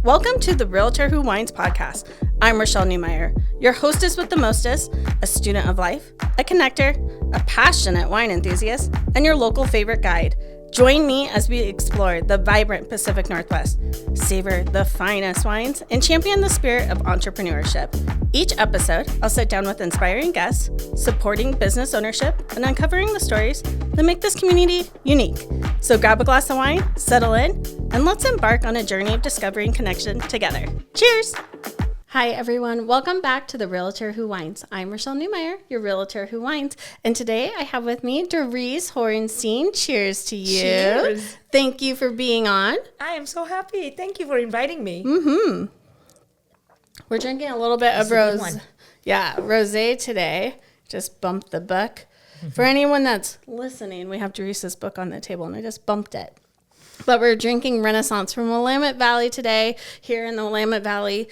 Welcome to the Realtor Who Wines Podcast. I'm Rashelle Newmyer, your hostess with the mostest, a student of life, a connector, a passionate wine enthusiast, and your local favorite guide. Join me as we explore the vibrant Pacific Northwest, savor the finest wines, and champion the spirit of entrepreneurship. Each episode, I'll sit down with inspiring guests, supporting business ownership, and uncovering the stories that make this community unique. So grab a glass of wine, settle in, and let's embark on a journey of discovery and connection together. Cheers! Hi, everyone. Welcome back to the Realtor Who Wines. I'm Rashelle Newmyer, your Realtor Who Wines. And today I have with me Dorice Horenstein. Cheers to you. Cheers. Thank you for being on. I am so happy. Thank you for inviting me. We're drinking a little bit of rosé today. Just bumped the book. For anyone that's listening, we have Dorice's book on the table, and I just bumped it. But we're drinking Renaissance from Willamette Valley today, here in the Willamette Valley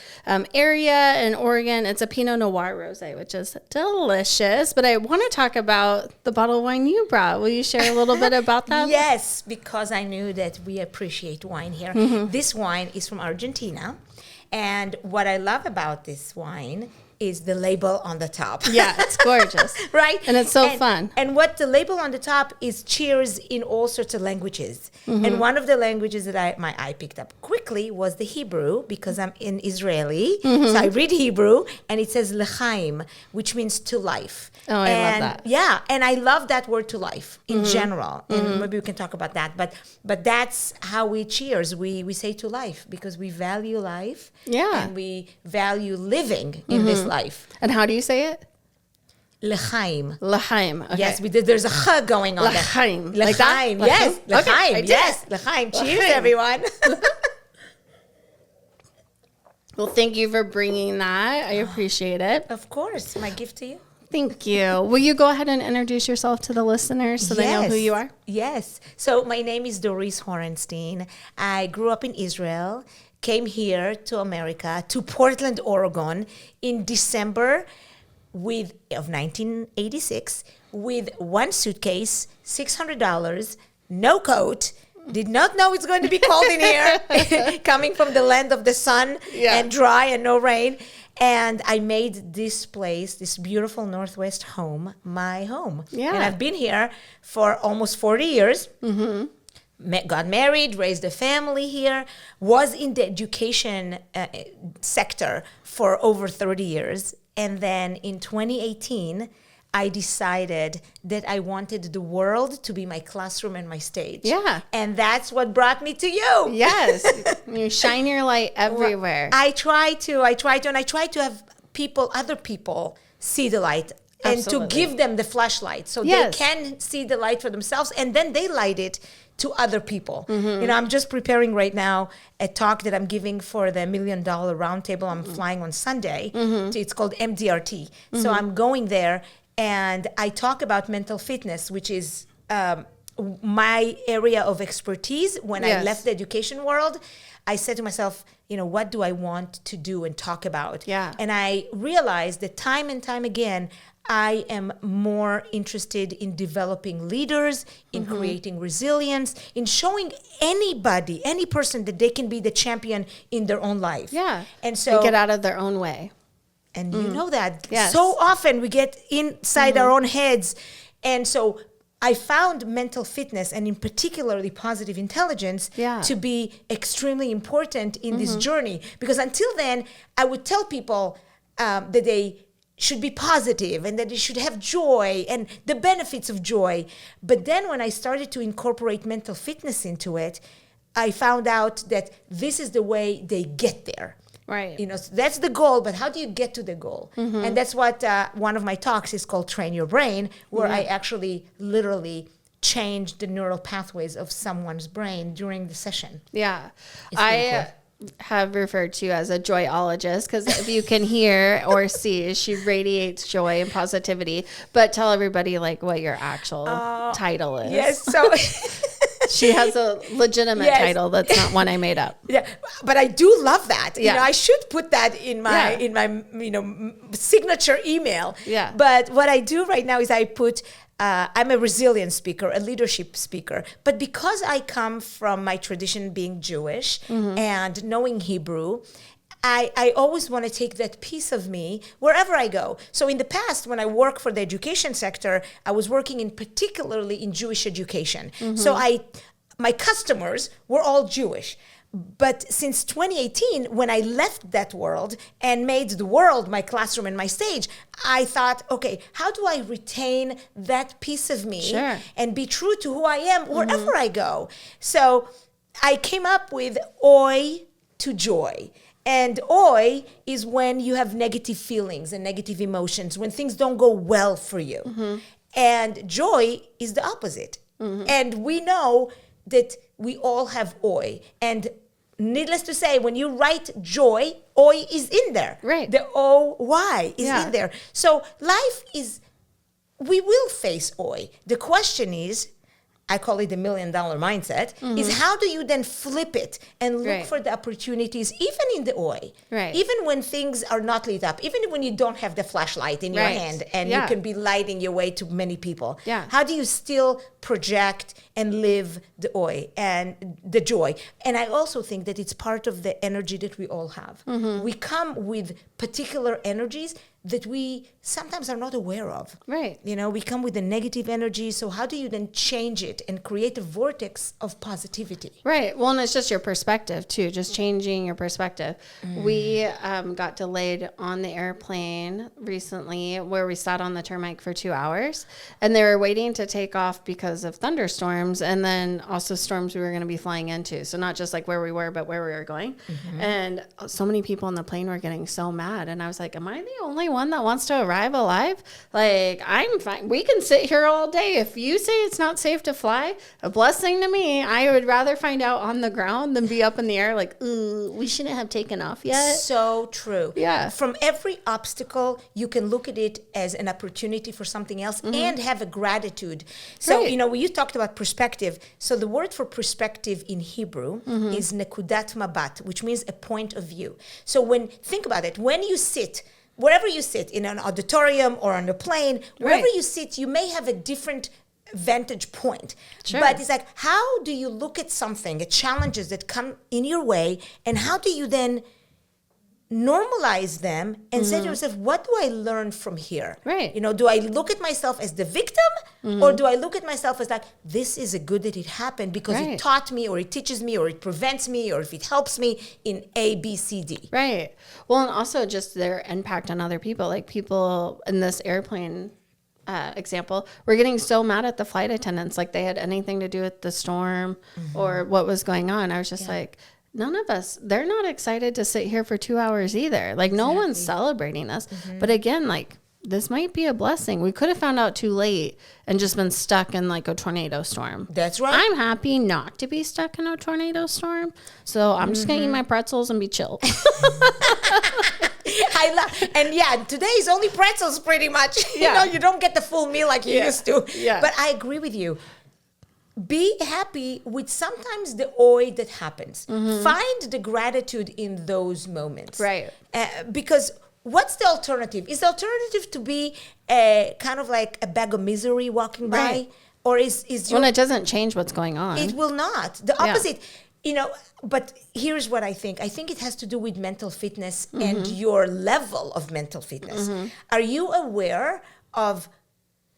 area in Oregon. It's a Pinot Noir rosé, which is delicious. But I want to talk about the bottle of wine you brought. Will you share a little bit about that? Yes, because I knew that we appreciate wine here. This wine is from Argentina. And what I love about this wine is the label on the top. Yeah, it's gorgeous. Right? And it's so fun. And what the label on the top is cheers in all sorts of languages. And one of the languages that my eye picked up quickly was the Hebrew, because I'm in Israeli. So I read Hebrew, and it says lechaim, which means to life. Oh, I love that. Yeah, and I love that word to life in general. And maybe we can talk about that. But that's how we cheers. We say to life because we value life. Yeah. And we value living in this life. And how do you say it? L'chaim. L'chaim. Okay. Yes, there's a ch going on L'chaim. there. Like that? L'chaim. Yes. Okay, I L'chaim. did Yes. it. L'chaim. Cheers, L'chaim. everyone. Well, thank you for bringing that. I appreciate it. Of course. My gift to you. Thank you. Will you go ahead and introduce yourself to the listeners so they know who you are? Yes. So my name is Dorice Horenstein. I grew up in Israel, came here to America, to Portland, Oregon in December of 1986 with one suitcase, $600, no coat. Did not know it's going to be cold in here, coming from the land of the sun and dry and no rain. And I made this place, this beautiful Northwest home, my home. Yeah. And I've been here for almost 40 years. Got married, raised a family here, was in the education sector for over 30 years. And then in 2018, I decided that I wanted the world to be my classroom and my stage. Yeah. And that's what brought me to you. Yes. You shine your light everywhere. I try to have other people see the light. Absolutely. And to give them the flashlight so they can see the light for themselves, and then they light it to other people. You know, I'm just preparing right now a talk that I'm giving for the $1 Million Roundtable. I'm flying on Sunday. It's called MDRT. So I'm going there, and I talk about mental fitness, which is my area of expertise. When I left the education world, I said to myself, you know, what do I want to do and talk about? Yeah. And I realized that time and time again, I am more interested in developing leaders, in creating resilience, in showing anybody, any person that they can be the champion in their own life. Yeah. And so get out of their own way. And you know that Yes. so often we get inside our own heads. And so I found mental fitness, and in particularly positive intelligence, to be extremely important in this journey. Because until then, I would tell people that they should be positive and that they should have joy and the benefits of joy. But then when I started to incorporate mental fitness into it, I found out that this is the way they get there. Right. You know, so that's the goal, but how do you get to the goal? And that's what one of my talks is called Train Your Brain, where I actually literally change the neural pathways of someone's brain during the session. Yeah. It's really cool. Have referred to you as a joyologist because if you can hear or see, she radiates joy and positivity. But tell everybody like what your actual title is. Yes, so she has a legitimate title. That's not one I made up. Yeah, but I do love that. Yeah. You know, I should put that in my signature email. Yeah. But what I do right now is I put I'm a resilience speaker, a leadership speaker. But because I come from my tradition being Jewish and knowing Hebrew, I always want to take that piece of me wherever I go. So in the past, when I worked for the education sector, I was working particularly in Jewish education. So my customers were all Jewish. But since 2018, when I left that world and made the world my classroom and my stage, I thought, okay, how do I retain that piece of me and be true to who I am wherever I go? So I came up with oi to joy. And oi is when you have negative feelings and negative emotions, when things don't go well for you. And joy is the opposite. And we know that we all have oi. And needless to say, when you write joy, oi is in there. Right. The O-Y is in there. So life is, we will face oi. The question is, I call it the $1 million mindset, is how do you then flip it and look for the opportunities, even in the oi, even when things are not lit up, even when you don't have the flashlight in your hand and you can be lighting your way to many people. How do you still project and live the oi and the joy? And I also think that it's part of the energy that we all have. We come with particular energies that we sometimes are not aware of. You know, we come with a negative energy. So how do you then change it and create a vortex of positivity? Well, and it's just your perspective too, just changing your perspective. We got delayed on the airplane recently where we sat on the tarmac for 2 hours and they were waiting to take off because of thunderstorms and then also storms we were going to be flying into. So not just like where we were, but where we were going. And so many people on the plane were getting so mad. And I was like, am I the only one that wants to arrive alive? Like, I'm fine. We can sit here all day. If you say it's not safe to fly, a blessing to me. I would rather find out on the ground than be up in the air like, ooh, we shouldn't have taken off yet. So true. From every obstacle, you can look at it as an opportunity for something else and have a gratitude. So, you know, you talked about perspective. So the word for perspective in Hebrew is nekudat mabat, which means a point of view. So think about it, when you sit, wherever you sit, in an auditorium or on a plane, wherever you sit, you may have a different vantage point. But it's like, how do you look at something, at challenges that come in your way, and how do you then normalize them and say to yourself, what do I learn from here? You know, do I look at myself as the victim or do I look at myself as like, this is a good that it happened because it taught me or it teaches me or it prevents me or if it helps me in A, B, C, D. Well, and also just their impact on other people, like people in this airplane example, we're getting so mad at the flight attendants, like they had anything to do with the storm or what was going on. I was just like, none of us, they're not excited to sit here for 2 hours either. Like no one's celebrating this. But again, like this might be a blessing. We could have found out too late and just been stuck in like a tornado storm. That's right. I'm happy not to be stuck in a tornado storm. So I'm just going to eat my pretzels and be chill. And today is only pretzels pretty much. You know, you don't get the full meal like you used to. But I agree with you. Be happy with sometimes the oi that happens. Find the gratitude in those moments. Because what's the alternative? Is the alternative to be kind of like a bag of misery walking by? Or is when it doesn't change what's going on. It will not. The opposite. You know, but here's what I think. I think it has to do with mental fitness and your level of mental fitness. Are you aware of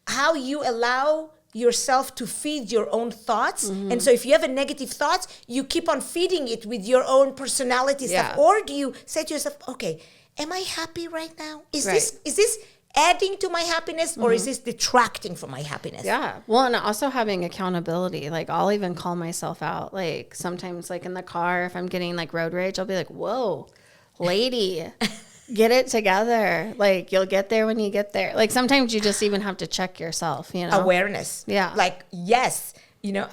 how you allow yourself to feed your own thoughts? And so if you have a negative thoughts, you keep on feeding it with your own personality stuff. Or do you say to yourself, okay, am I happy right now? Is this adding to my happiness or is this detracting from my happiness? Well, and also having accountability. Like I'll even call myself out. Like sometimes like in the car, if I'm getting like road rage, I'll be like, whoa, lady, get it together. Like you'll get there when you get there. Like sometimes you just even have to check yourself, you know? Awareness. Like, yes, you know,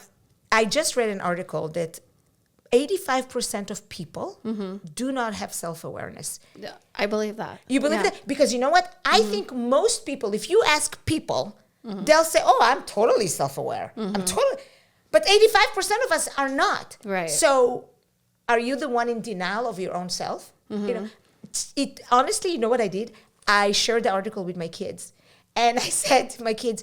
I just read an article that 85% of people do not have self-awareness. I believe that. You believe that? Because you know what? I think most people, if you ask people, they'll say, oh, I'm totally self-aware. But 85% of us are not. So are you the one in denial of your own self? You know, honestly, you know what I did? I shared the article with my kids. And I said to my kids,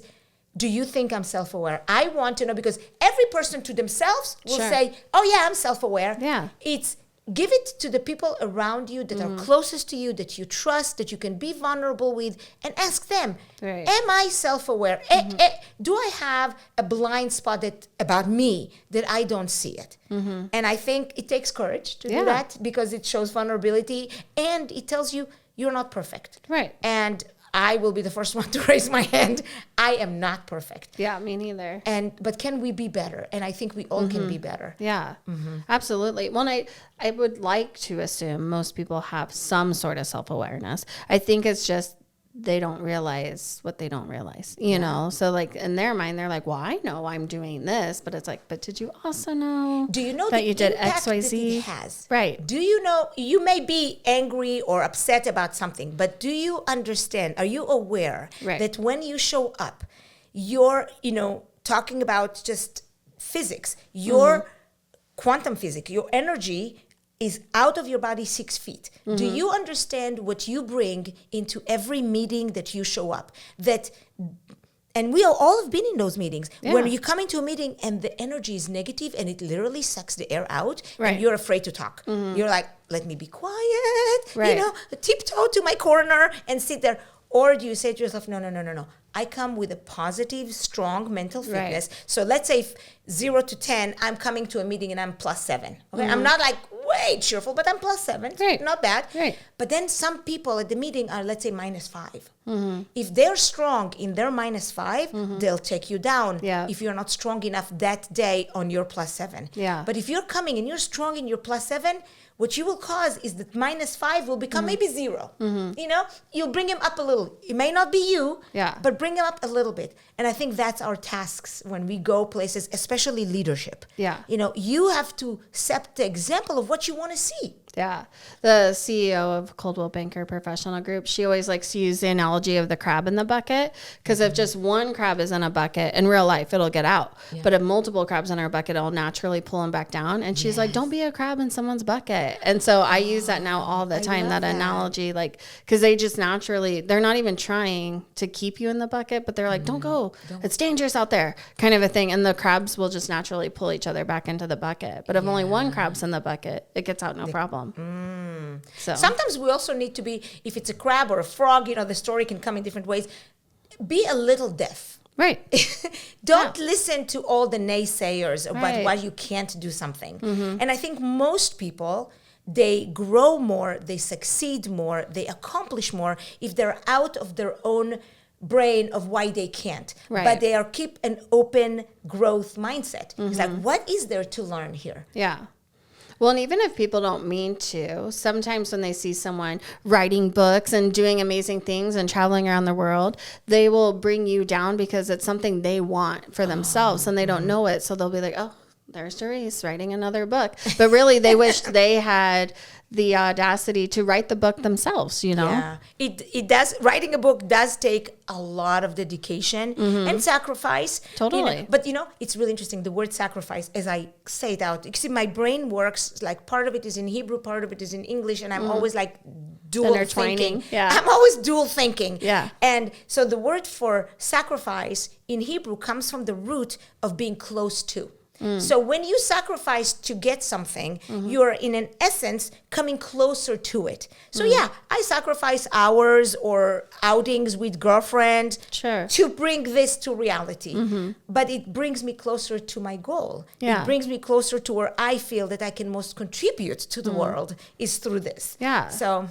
do you think I'm self-aware? I want to know, because every person to themselves will Sure. say, oh yeah, I'm self-aware. Yeah. It's give it to the people around you that are closest to you, that you trust, that you can be vulnerable with, and ask them, Right. am I self-aware? Do I have a blind spot about me that I don't see it? And I think it takes courage to do that, because it shows vulnerability and it tells you you're not perfect. Right. And I will be the first one to raise my hand. I am not perfect. Yeah, me neither. But can we be better? And I think we all can be better. Yeah, absolutely. Well, I would like to assume most people have some sort of self-awareness. I think it's just they don't realize what they don't realize, you know? So like in their mind, they're like, well, I know I'm doing this, but it's like, but did you also know Do you know that the you did impact XYZ? that it has? Right. Do you know, you may be angry or upset about something, but do you understand, are you aware that when you show up, you're, talking about just physics, your quantum physics, your energy is out of your body 6 feet. Do you understand what you bring into every meeting that you show up? And we all have been in those meetings when you come into a meeting and the energy is negative and it literally sucks the air out and you're afraid to talk. You're like, let me be quiet, tiptoe to my corner and sit there. Or do you say to yourself, no. I come with a positive, strong mental fitness. So let's say 0 to 10, I'm coming to a meeting and I'm +7. Okay, I'm not like way cheerful, but I'm +7. Right. Not bad. Right. But then some people at the meeting are, let's say, -5. If they're strong in their -5, they'll take you down if you're not strong enough that day on your +7. Yeah. But if you're coming and you're strong in your +7, what you will cause is that -5 will become maybe 0. You'll bring him up a little. It may not be you, but bring him up a little bit. And I think that's our tasks when we go places, especially leadership. Yeah. You have to set the example of what you want to see. Yeah. The CEO of Coldwell Banker Professional Group, she always likes to use the analogy of the crab in the bucket, because if just one crab is in a bucket, in real life, it'll get out. Yeah. But if multiple crabs in our bucket, it'll naturally pull them back down. And she's like, don't be a crab in someone's bucket. And so I use that now all the time, that analogy, like, because they just naturally, they're not even trying to keep you in the bucket, but they're like, don't go. It's dangerous out there, kind of a thing. And the crabs will just naturally pull each other back into the bucket. But if only one crab's in the bucket, it gets out no problem. So sometimes we also need to be, if it's a crab or a frog, the story can come in different ways. Be a little deaf. Right. Don't listen to all the naysayers about why you can't do something. And I think most people, they grow more, they succeed more, they accomplish more if they're out of their own brain of why they can't. But they are keep an open growth mindset. It's like, what is there to learn here? Yeah. Well, and even if people don't mean to, sometimes when they see someone writing books and doing amazing things and traveling around the world, they will bring you down because it's something they want for themselves and they don't know it. So they'll be like, oh, there's Dorice writing another book. But really, they wish they had the audacity to write the book themselves, Yeah, it does. Writing a book does take a lot of dedication and sacrifice. Totally. But it's really interesting. The word sacrifice, as I say it out, you see, my brain works like part of it is in Hebrew, part of it is in English, and I'm always like dual thinking. Yeah. I'm always dual thinking. Yeah. And so the word for sacrifice in Hebrew comes from the root of being close to. So when you sacrifice to get something, you're in an essence coming closer to it. So I sacrifice hours or outings with girlfriend to bring this to reality. But it brings me closer to my goal. Yeah. It brings me closer to where I feel that I can most contribute to the world is through this. Yeah. So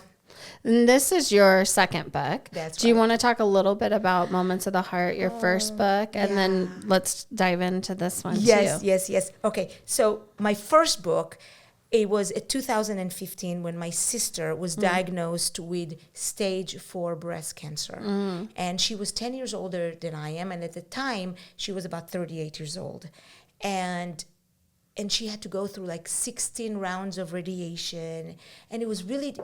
and this is your second book. That's Do you want to talk a little bit about Moments of the Heart, your first book, and then let's dive into this one too? Yes. Okay, so my first book, it was in 2015 when my sister was diagnosed with stage 4 breast cancer. And she was 10 years older than I am. And at the time, she was about 38 years old. And she had to go through like 16 rounds of radiation. And it was really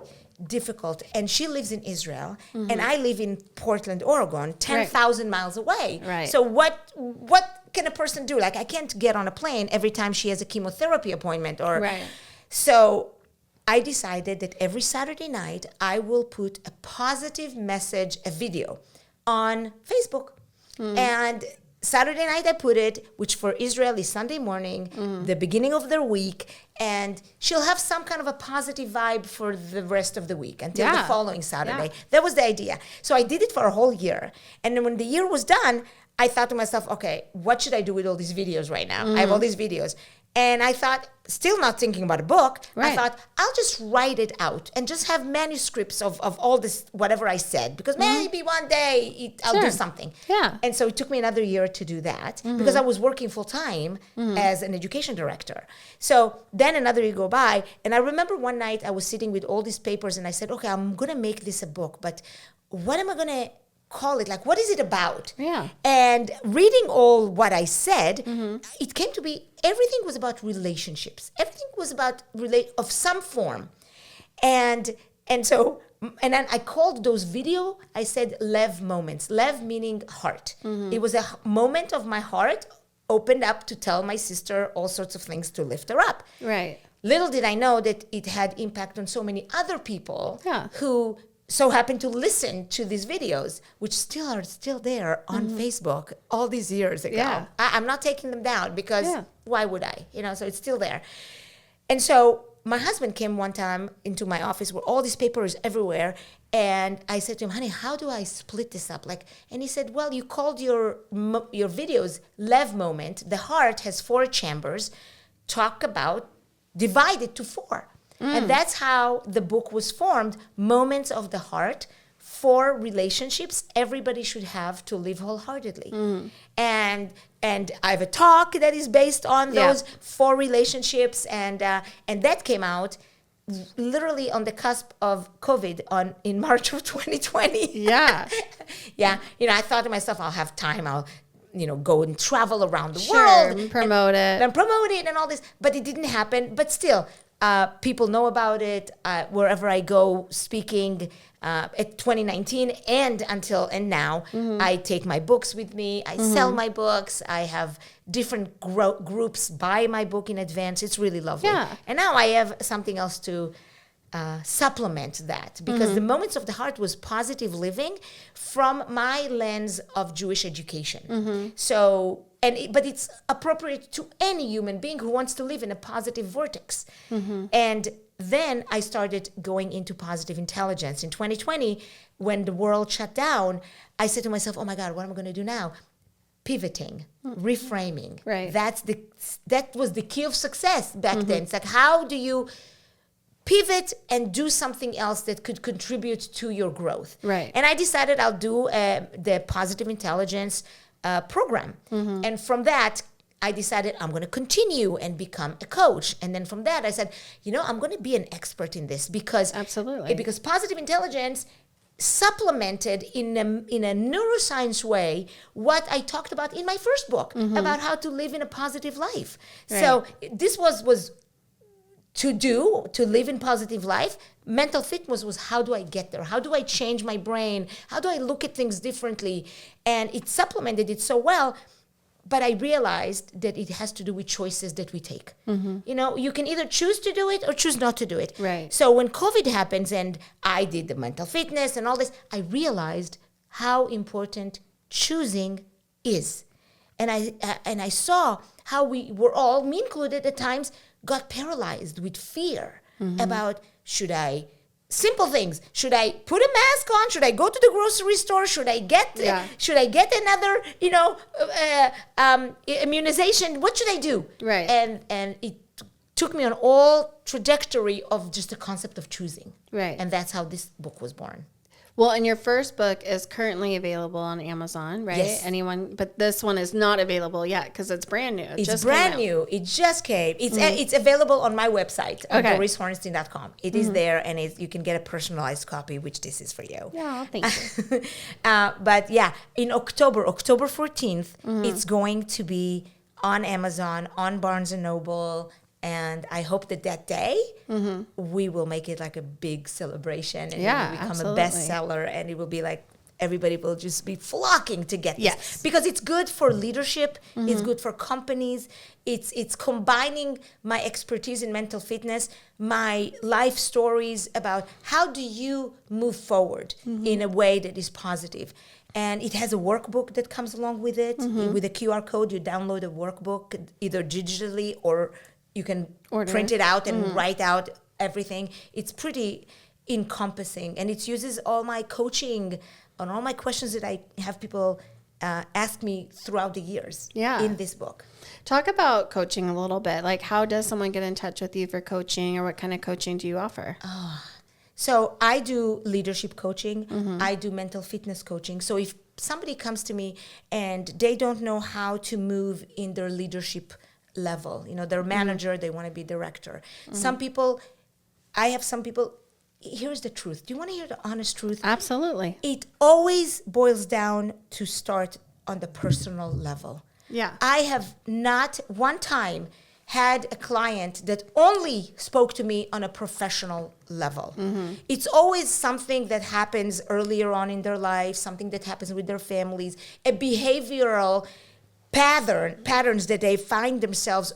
difficult. And she lives in Israel. And I live in Portland, Oregon, 10,000 miles away. Right. So what can a person do? Like, I can't get on a plane every time she has a chemotherapy appointment. So I decided that every Saturday night, I will put a positive message, a video on Facebook. And Saturday night I put it, which for Israel is Sunday morning, the beginning of their week, and she'll have some kind of a positive vibe for the rest of the week until the following Saturday. Yeah. That was the idea. So I did it for a whole year. And then when the year was done, I thought to myself, okay, what should I do with all these videos right now? I have all these videos. And I thought, still not thinking about a book, I thought, I'll just write it out and just have manuscripts of all this, whatever I said, because maybe one day I'll do something. Yeah. And so it took me another year to do that because I was working full time as an education director. So then another year go by, and I remember one night I was sitting with all these papers and I said, okay, I'm going to make this a book, but what am I going to call it? Like, what is it about? Yeah. And reading all what I said, it came to be, everything was about relationships. Everything was about of some form. And so, and then I called those video, I said Lev moments. Lev meaning heart. It was a moment of my heart opened up to tell my sister all sorts of things to lift her up. Right. Little did I know that it had impact on so many other people who so happened to listen to these videos, which are still there on Facebook all these years ago. Yeah. I'm not taking them down because why would I? So it's still there. And so my husband came one time into my office where all these papers everywhere. And I said to him, honey, how do I split this up? And he said, well, you called your videos Lev moment. The heart has 4 chambers. Divide it to 4. And that's how the book was formed, Moments of the Heart, 4 relationships everybody should have to live wholeheartedly. And I have a talk that is based on those 4 relationships, and that came out literally on the cusp of COVID in March of 2020. Yeah. Yeah. I thought to myself, I'll have time, I'll go and travel around the world. And promote it and all this. But it didn't happen. But still, people know about it wherever I go speaking. At 2019 and now, I take my books with me. I sell my books. I have different groups buy my book in advance. It's really lovely. Yeah. And now I have something else to supplement that, because the Moments of the Heart was positive living from my lens of Jewish education. So, but it's appropriate to any human being who wants to live in a positive vortex. And then I started going into positive intelligence. In 2020, when the world shut down, I said to myself, oh my God, what am I going to do now? Pivoting, reframing. Right. That was the key of success back then. It's like, how do you pivot and do something else that could contribute to your growth? Right. And I decided I'll do the positive intelligence program. And from that, I decided I'm going to continue and become a coach. And then from that, I said, I'm going to be an expert in this because positive intelligence supplemented in a neuroscience way what I talked about in my first book about how to live in a positive life. Right. So this was to live in positive life. Mental fitness was how do I get there? How do I change my brain? How do I look at things differently? And it supplemented it so well. But I realized that it has to do with choices that we take. You can either choose to do it or choose not to do it. Right. So when COVID happens and I did the mental fitness and all this, I realized how important choosing is. And I saw how we were all, me included at times, got paralyzed with fear about simple things. Should I put a mask on? Should I go to the grocery store? Should I get another, immunization? What should I do? Right. And it took me on all trajectory of just the concept of choosing. Right. And that's how this book was born. Well, and your first book is currently available on Amazon, right? Yes. But this one is not available yet because it's brand new. It's brand new. It just came. It's available on my website, on DoriceHorenstein.com. It is there, and you can get a personalized copy, which this is for you. Yeah, thank you. But yeah, in October 14th, it's going to be on Amazon, on Barnes & Noble, and I hope that day we will make it like a big celebration and it will become a bestseller, and it will be like everybody will just be flocking to get this. Yes. Because it's good for leadership, it's good for companies, it's combining my expertise in mental fitness, my life stories about how do you move forward in a way that is positive. And it has a workbook that comes along with it. With a QR code, you download a workbook either digitally or you can print it out and write out everything. It's pretty encompassing, and it uses all my coaching and all my questions that I have people ask me throughout the years in this book. Talk about coaching a little bit. Like, how does someone get in touch with you for coaching, or what kind of coaching do you offer? So I do leadership coaching. I do mental fitness coaching. So if somebody comes to me and they don't know how to move in their leadership level, they're manager, they want to be director. I have some people, here's the truth. Do you want to hear the honest truth? Absolutely. It always boils down to start on the personal level. Yeah. I have not one time had a client that only spoke to me on a professional level. It's always something that happens earlier on in their life, something that happens with their families, a behavioral patterns that they find themselves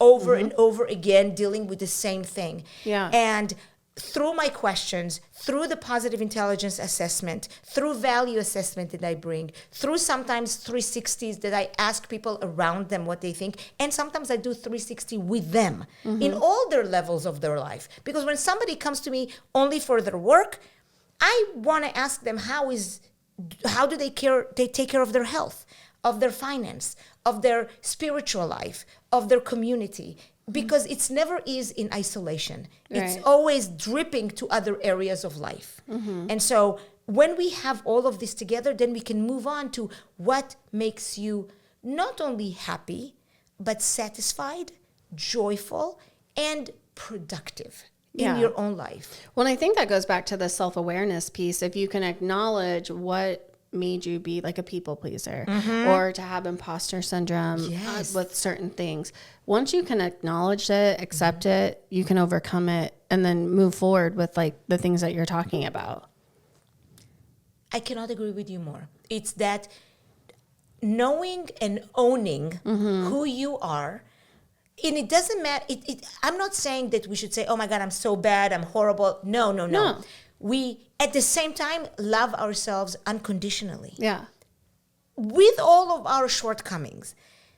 over and over again dealing with the same thing. Yeah. And through my questions, through the positive intelligence assessment, through value assessment that I bring, through sometimes 360s that I ask people around them what they think, and sometimes I do 360 with them in all their levels of their life. Because when somebody comes to me only for their work, I want to ask them how do they take care of their health, of their finance, of their spiritual life, of their community. Because it's never is in isolation. It's always dripping to other areas of life. And so when we have all of this together, then we can move on to what makes you not only happy, but satisfied, joyful, and productive in your own life. Well, I think that goes back to the self-awareness piece. If you can acknowledge what made you be like a people pleaser or to have imposter syndrome with certain things. Once you can acknowledge it, accept it, you can overcome it and then move forward with like the things that you're talking about. I cannot agree with you more. It's that knowing and owning who you are. And it doesn't matter. I'm not saying that we should say, oh my God, I'm so bad, I'm horrible. No. We, at the same time, love ourselves unconditionally. Yeah. With all of our shortcomings,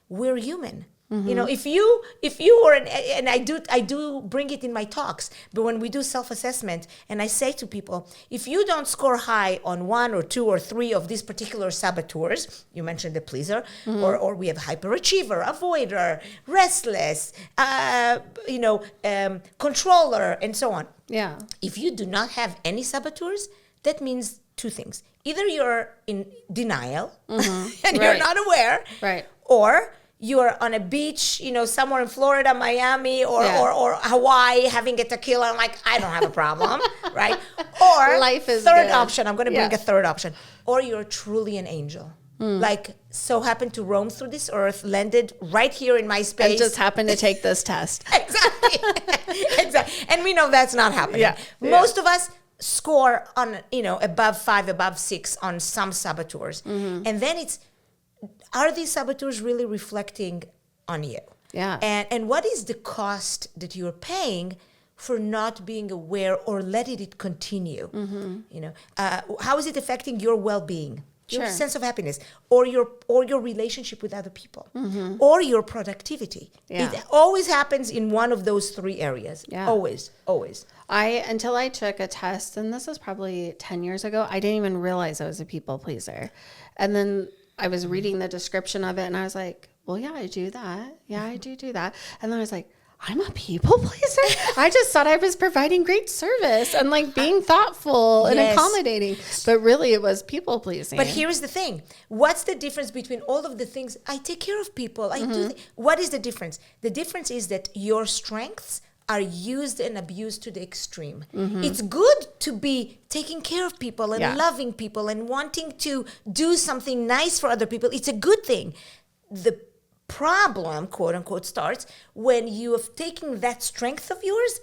we're human. If you were, and I do bring it in my talks, but when we do self-assessment, and I say to people, if you don't score high on 1 or 2 or 3 of these particular saboteurs, you mentioned the pleaser, or we have hyperachiever, avoider, restless, controller, and so on. Yeah. If you do not have any saboteurs, that means 2 things. Either you're in denial and you're not aware, or you're on a beach, somewhere in Florida, Miami, or Hawaii having a tequila. I'm like, I don't have a problem, right? Or life is third good. Option. I'm going to bring a third option. Or you're truly an angel. Like so happened to roam through this earth, landed right here in my space. And just happened to take this test. Exactly. And we know that's not happening. Most of us score on, above 5, above 6 on some saboteurs. And then are these saboteurs really reflecting on you? Yeah. And what is the cost that you're paying for not being aware or letting it continue? How is it affecting your well-being? Your sense of happiness, or your relationship with other people, or your productivity. It always happens in one of those 3 areas. Always. Until I took a test, and this was probably 10 years ago, I didn't even realize I was a people pleaser. And then I was reading the description of it, and I was like, well, yeah, I do that. Yeah, I do that. And then I was like, I'm a people pleaser? I just thought I was providing great service and like being thoughtful and accommodating. But really it was people pleasing. But here's the thing. What's the difference between all of the things? I take care of people. I do. What is the difference? The difference is that your strengths are used and abused to the extreme. It's good to be taking care of people and loving people and wanting to do something nice for other people. It's a good thing. The problem, quote unquote, starts when you have taken that strength of yours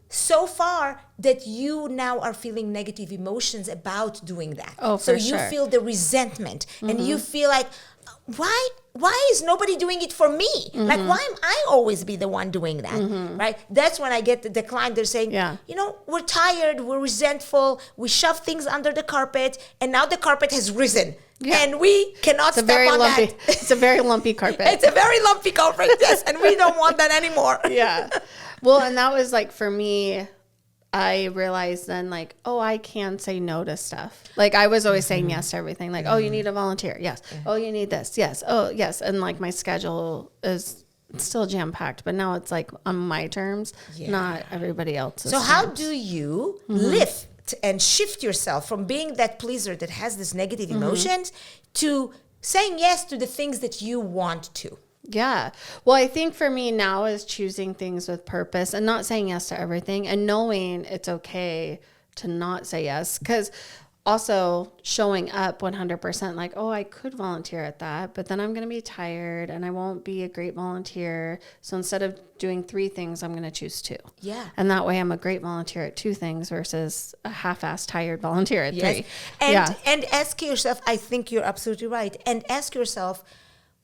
so far that you now are feeling negative emotions about doing that. Oh, so for you sure. feel the resentment and you feel like, why is nobody doing it for me? Like, why am I always be the one doing that? Right? That's when I get the client, they're saying, you know, we're tired, we're resentful, we shove things under the carpet, and now the carpet has risen. Yeah. And we cannot step on that. It's a very lumpy carpet. It's a very lumpy carpet, yes, and we don't want that anymore. Yeah. Well, and that was like, for me, I realized then, like, oh, I can say no to stuff. Like, I was always saying yes to everything. Like, oh, you need a volunteer. Yes. Oh, you need this. Yes. Oh, yes. And like, my schedule is still jam-packed, but now it's like on my terms, not everybody else's. So how do you lift and shift yourself from being that pleaser that has this negative emotions to saying yes to the things that you want to? Yeah. Well, I think for me now is choosing things with purpose and not saying yes to everything and knowing it's okay to not say yes. Because also showing up 100%, like, oh, I could volunteer at that, but then I'm going to be tired and I won't be a great volunteer. So instead of doing 3 things, I'm going to choose 2. Yeah. And that way I'm a great volunteer at 2 things versus a half-assed tired volunteer at 3. And ask yourself, I think you're absolutely right. And ask yourself,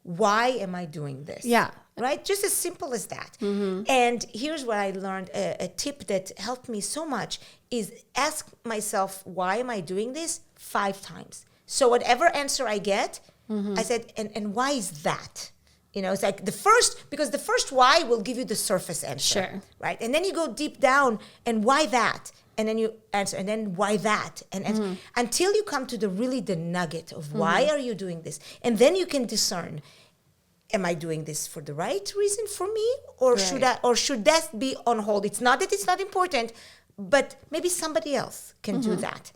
why am I doing this? Yeah. Right? Just as simple as that. And here's what I learned, a tip that helped me so much is ask myself, why am I doing this 5 times? So whatever answer I get, I said, and why is that? You know, it's like because the first why will give you the surface answer. Sure. Right? And then you go deep down and why that? And then you answer, and then why that? And until you come to the nugget of why are you doing this? And then you can discern, am I doing this for the right reason for me? Or should that be on hold? It's not that it's not important, but maybe somebody else can do that.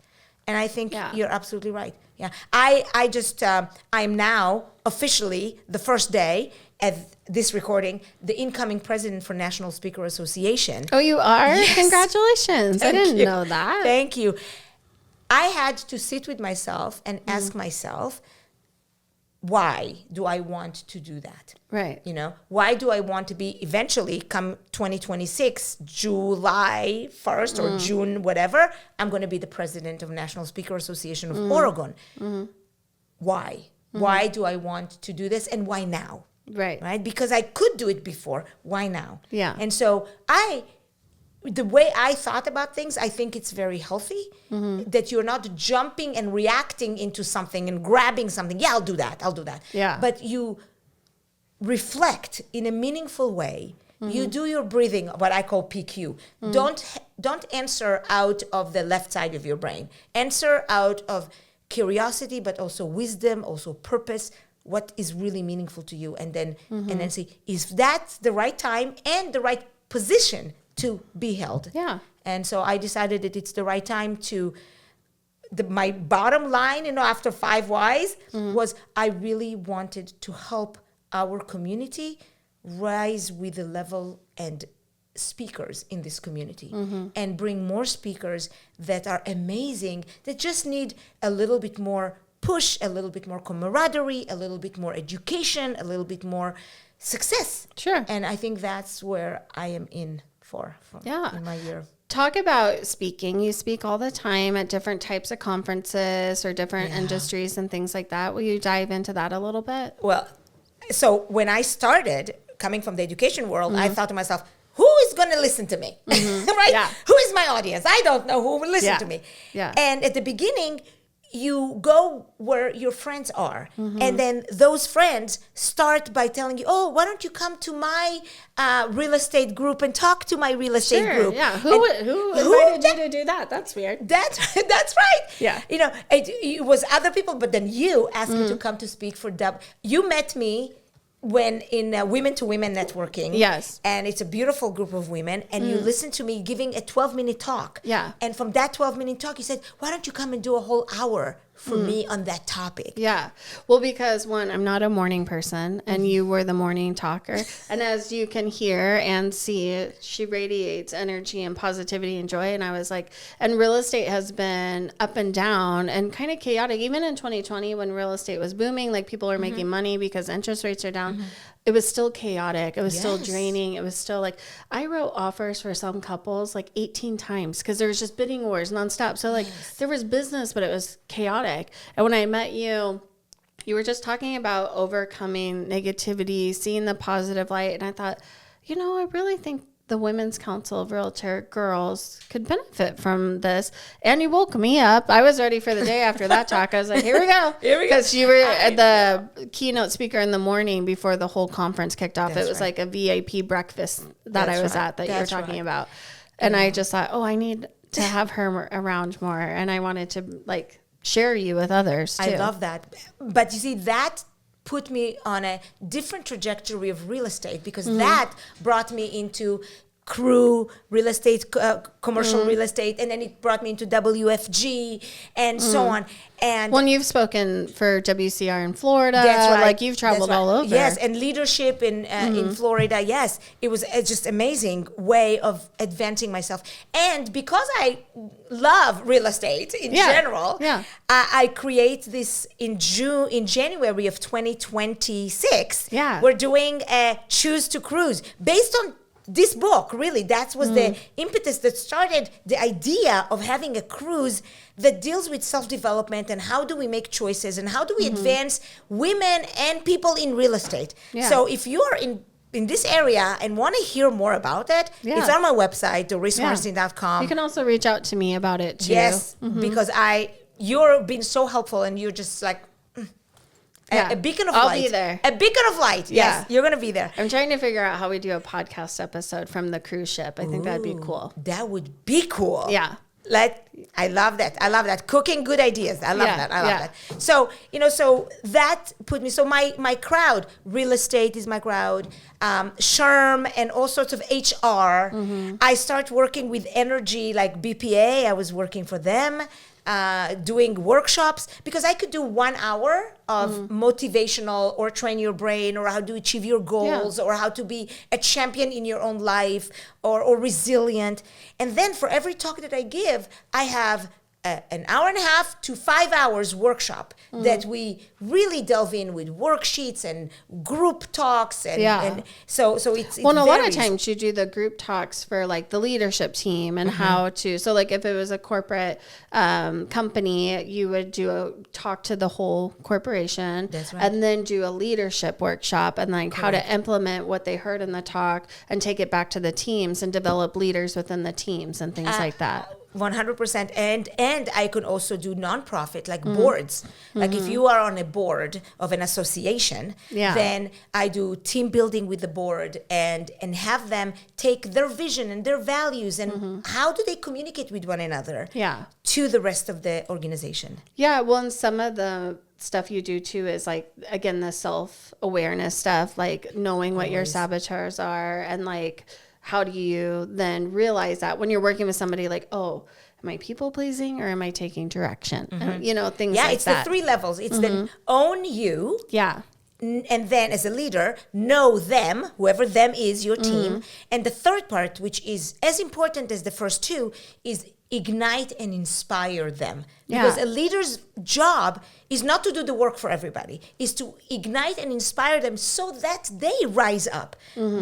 And I think you're absolutely right. Yeah. I'm now officially the first day at this recording, the incoming president for National Speaker Association. Oh, you are? Yes. Congratulations. I didn't know that. Thank you. I had to sit with myself and ask myself, why do I want to do that? Right. You know, why do I want to be eventually come 2026, July 1st or June, whatever, I'm going to be the president of National Speaker Association of Oregon. Why? Why do I want to do this and why now? Right? Because I could do it before. Why now? Yeah. And so the way I thought about things, I think it's very healthy that you're not jumping and reacting into something and grabbing something. Yeah, I'll do that. Yeah. But you reflect in a meaningful way. You do your breathing, what I call PQ. Don't answer out of the left side of your brain. Answer out of curiosity, but also wisdom, also purpose. What is really meaningful to you? And then see, is that the right time and the right position to be held? Yeah. And so I decided that it's the right time to, my bottom line, after 5 whys was I really wanted to help our community rise with the level and speakers in this community and bring more speakers that are amazing, that just need a little bit more push, a little bit more camaraderie, a little bit more education, a little bit more success. Sure. And I think that's where I am in in my year. Talk about speaking. You speak all the time at different types of conferences or different industries and things like that. Will you dive into that a little bit? Well, so when I started coming from the education world, I thought to myself, who is going to listen to me? Right? Yeah. Who is my audience? I don't know who will listen to me. Yeah. And at the beginning, you go where your friends are. And then those friends start by telling you, oh, why don't you come to my real estate group and talk to my real estate group? Yeah. Who invited you to do that? That's weird. That's right. Yeah. It was other people, but then you asked me to come to speak for you met me when in Women to Women networking. Yes. And it's a beautiful group of women. And you listened to me giving a 12-minute talk. Yeah. And from that 12-minute talk, you said, why don't you come and do a whole hour for me on that topic? Yeah. Well, because one, I'm not a morning person and you were the morning talker. And as you can hear and see, she radiates energy and positivity and joy. And I was like, and real estate has been up and down and kind of chaotic. Even in 2020 when real estate was booming, like people are making money because interest rates are down. it was still chaotic. It was still Yes. draining. It was still like, I wrote offers for some couples like 18 times because there was just bidding wars nonstop. So like there was business, but it was chaotic. And when I met you, you were just talking about overcoming negativity, seeing the positive light. And I thought, you know, I really think the Women's Council of Realtor girls could benefit from this. And you woke me up. I was ready for the day after that talk. I was like, here we go. Because you were the keynote speaker in the morning before the whole conference kicked off. It was like a VIP breakfast that I was at that you were talking about. And I just thought, I need to have her around more. And I wanted to like share you with others too. I love that. But you see, that put me on a different trajectory of real estate because that brought me into crew real estate, commercial real estate, and then it brought me into WFG and so on. And when you've spoken for WCR in Florida, that's right. like you've traveled all over. Yes, and leadership in Florida. Yes, it was just amazing way of advancing myself. And because I love real estate in general, I create this in January of 2026. Yeah, we're doing a Choose to Cruise based on this book. Really, that was the impetus that started the idea of having a cruise that deals with self-development and how do we make choices and how do we advance women and people in real estate. So if you are in this area and want to hear more about it, it's on my website, DoriceHorenstein.com. You can also reach out to me about it too. Yes, because you're been so helpful and you're just like a beacon of light. I'll be there. A beacon of light. Yes, you're going to be there. I'm trying to figure out how we do a podcast episode from the cruise ship. I think that'd be cool. That would be cool. Yeah. I love that. I love that. Cooking good ideas. I love that. I love that. So, so that put me, so my crowd, real estate is my crowd, SHRM and all sorts of HR. I start working with energy like BPA. I was working for them. Doing workshops because I could do 1 hour of motivational or train your brain or how to achieve your goals or how to be a champion in your own life or resilient. And then for every talk that I give, I have an hour and a half to 5 hours workshop that we really delve in with worksheets and group talks and so it's well, and a lot of times you do the group talks for like the leadership team and how to, so like if it was a corporate company, you would do a talk to the whole corporation. That's right. And then do a leadership workshop and like how to implement what they heard in the talk and take it back to the teams and develop leaders within the teams and things like that. 100%. And I could also do nonprofit like boards. Like if you are on a board of an association, then I do team building with the board and have them take their vision and their values and how do they communicate with one another to the rest of the organization. Yeah, well, and some of the stuff you do too is like, again, the self-awareness stuff, like knowing what your saboteurs are and like, how do you then realize that when you're working with somebody like, am I people pleasing or am I taking direction? And, things like that. Yeah, it's the 3 levels. It's the own you. Yeah. And then as a leader, know them, whoever them is, your team. And the third part, which is as important as the first 2, is ignite and inspire them. Because a leader's job is not to do the work for everybody, is to ignite and inspire them so that they rise up.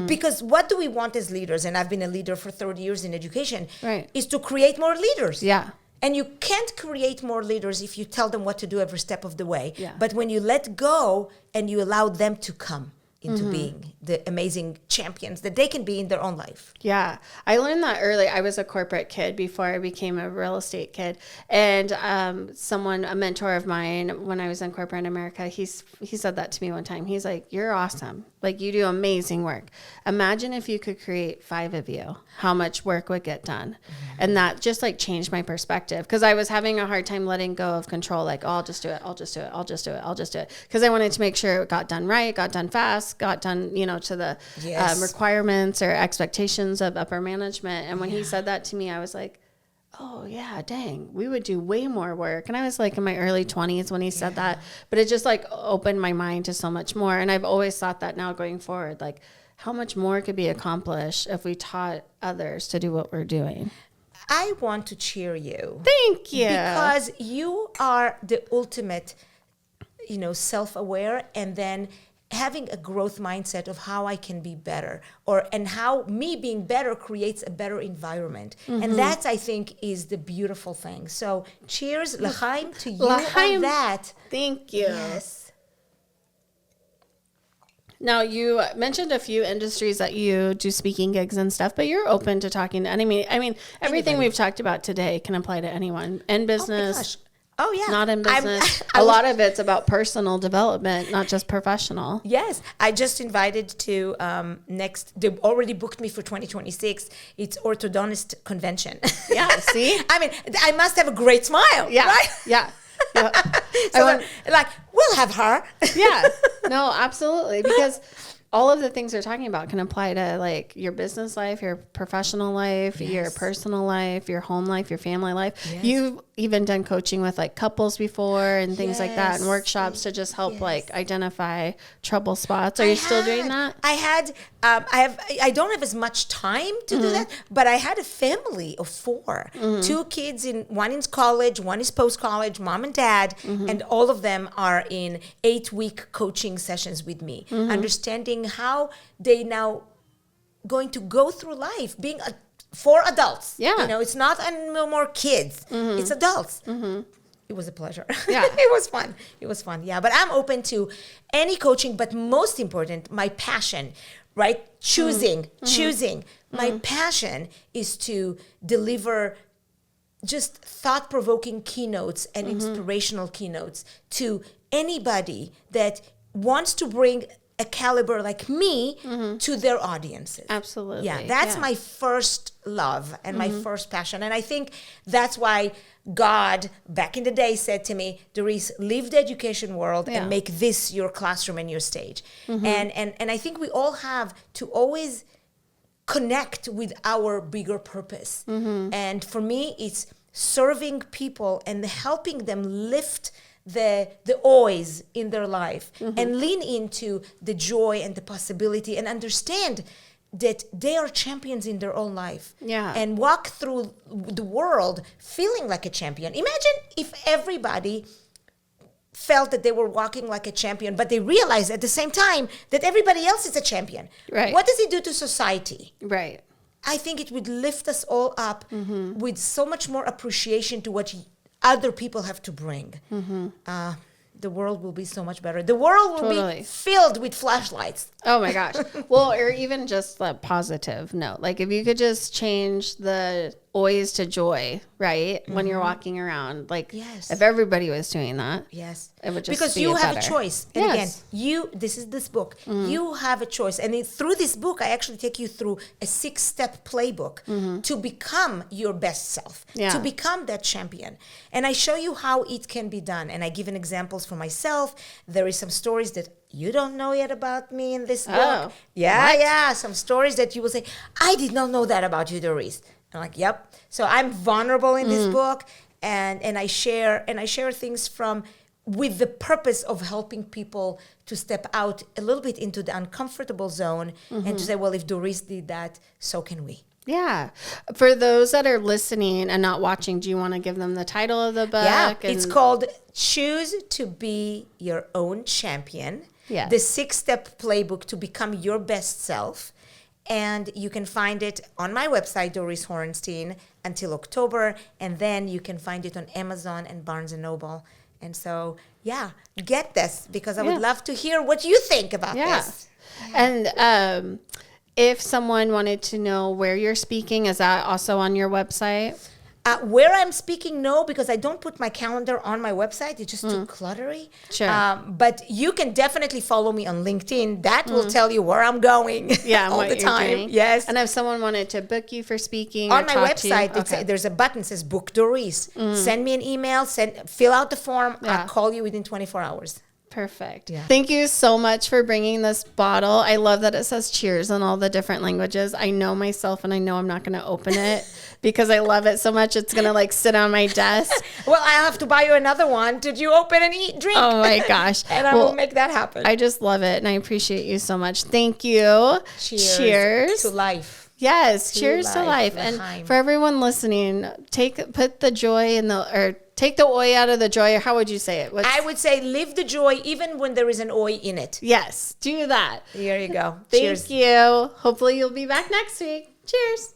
Because what do we want as leaders? And I've been a leader for 30 years in education, is to create more leaders. Yeah. And you can't create more leaders if you tell them what to do every step of the way. Yeah. But when you let go and you allow them to come into being the amazing champions that they can be in their own life. Yeah. I learned that early. I was a corporate kid before I became a real estate kid. And a mentor of mine, when I was in corporate America, he said that to me one time. He's like, you're awesome. Like, you do amazing work. Imagine if you could create 5 of you, how much work would get done. And that just like changed my perspective because I was having a hard time letting go of control. Like, I'll just do it. I'll just do it. I'll just do it. I'll just do it. Because I wanted to make sure it got done right, got done fast, got done, to the requirements or expectations of upper management. And when he said that to me, I was like, oh yeah, dang, we would do way more work. And I was like in my early 20s when he said that, but it just like opened my mind to so much more. And I've always thought that now going forward, like how much more could be accomplished if we taught others to do what we're doing. I want to cheer you. Thank you. Because you are the ultimate, self-aware and then having a growth mindset of how I can be better, and how me being better creates a better environment. And that's, I think, is the beautiful thing. So cheers, l'chaim, to you on that. Thank you. Yes. Now, you mentioned a few industries that you do speaking gigs and stuff, but you're open to talking to I mean, everything we've talked about today can apply to anyone in business. Oh, yeah. Not in business. A lot of it's about personal development, not just professional. Yes. I just invited to they already booked me for 2026. It's orthodontist convention. Yeah, see? I mean, I must have a great smile, yeah, right? Yeah. So we'll have her. Yeah. No, absolutely. Because all of the things we're talking about can apply to like your business life, your professional life, your personal life, your home life, your family life. Yes. You've even done coaching with like couples before and things like that, and workshops to just help like identify trouble spots. Are you still doing that? I don't have as much time to do that, but I had a family of 4, 2 kids, one is college, one is post-college, mom and dad, and all of them are in 8-week coaching sessions with me, understanding how they now going to go through life being for adults. Yeah. You know, it's not no more kids. It's adults. It was a pleasure. Yeah. It was fun. It was fun. Yeah. But I'm open to any coaching, but most important, my passion, right? Choosing. My passion is to deliver just thought-provoking keynotes and inspirational keynotes to anybody that wants to bring a caliber like me to their audiences. Absolutely. Yeah, that's my first love and my first passion. And I think that's why God back in the day said to me, Dorice, leave the education world and make this your classroom and your stage. And I think we all have to always connect with our bigger purpose. And for me, it's serving people and helping them lift the always in their life and lean into the joy and the possibility and understand that they are champions in their own life. Yeah. And walk through the world feeling like a champion. Imagine if everybody felt that they were walking like a champion, but they realized at the same time that everybody else is a champion. Right. What does it do to society? Right. I think it would lift us all up with so much more appreciation to what other people have to bring. The world will be so much better. The world will be filled with flashlights. Oh my gosh. Well, or even just a positive note. Like if you could just change the always to joy, right? When you're walking around. Like if everybody was doing that. Yes. It would just because be you have better. A choice. And again, this is this book. You have a choice. And through this book, I actually take you through a 6-step playbook to become your best self, to become that champion. And I show you how it can be done. And I give an examples for myself. There is some stories that you don't know yet about me in this book. Yeah. Some stories that you will say, I did not know that about you, Dorice. I'm like, yep. So I'm vulnerable in this book, and I share things with the purpose of helping people to step out a little bit into the uncomfortable zone and to say, well, if Dorice did that, so can we. Yeah. For those that are listening and not watching, do you want to give them the title of the book? Yeah. It's called Choose to Be Your Own Champion. Yeah. The 6-step playbook to become your best self. And you can find it on my website, Dorice Horenstein, until October. And then you can find it on Amazon and Barnes & Noble. And so, get this because I would love to hear what you think about this. And if someone wanted to know where you're speaking, is that also on your website? Where I'm speaking, no, because I don't put my calendar on my website. It's just too cluttery. Sure. But you can definitely follow me on LinkedIn. That will tell you where I'm going all the time. Doing. Yes. And if someone wanted to book you for speaking on my website, there's a button that says Book Dorice. Send me an email, fill out the form. I'll call you within 24 hours. Perfect. Yeah. Thank you so much for bringing this bottle. I love that it says cheers in all the different languages. I know myself and I know I'm not going to open it because I love it so much. It's going to like sit on my desk. Well, I have to buy you another one. Did you open and drink? Oh my gosh. And I will make that happen. I just love it. And I appreciate you so much. Thank you. Cheers to life. Yes. Cheers to life. And for everyone listening, take Take the oi out of the joy, or how would you say it? I would say live the joy even when there is an oi in it. Yes, do that. Here you go. Thank Cheers. you. Hopefully you'll be back next week. Cheers.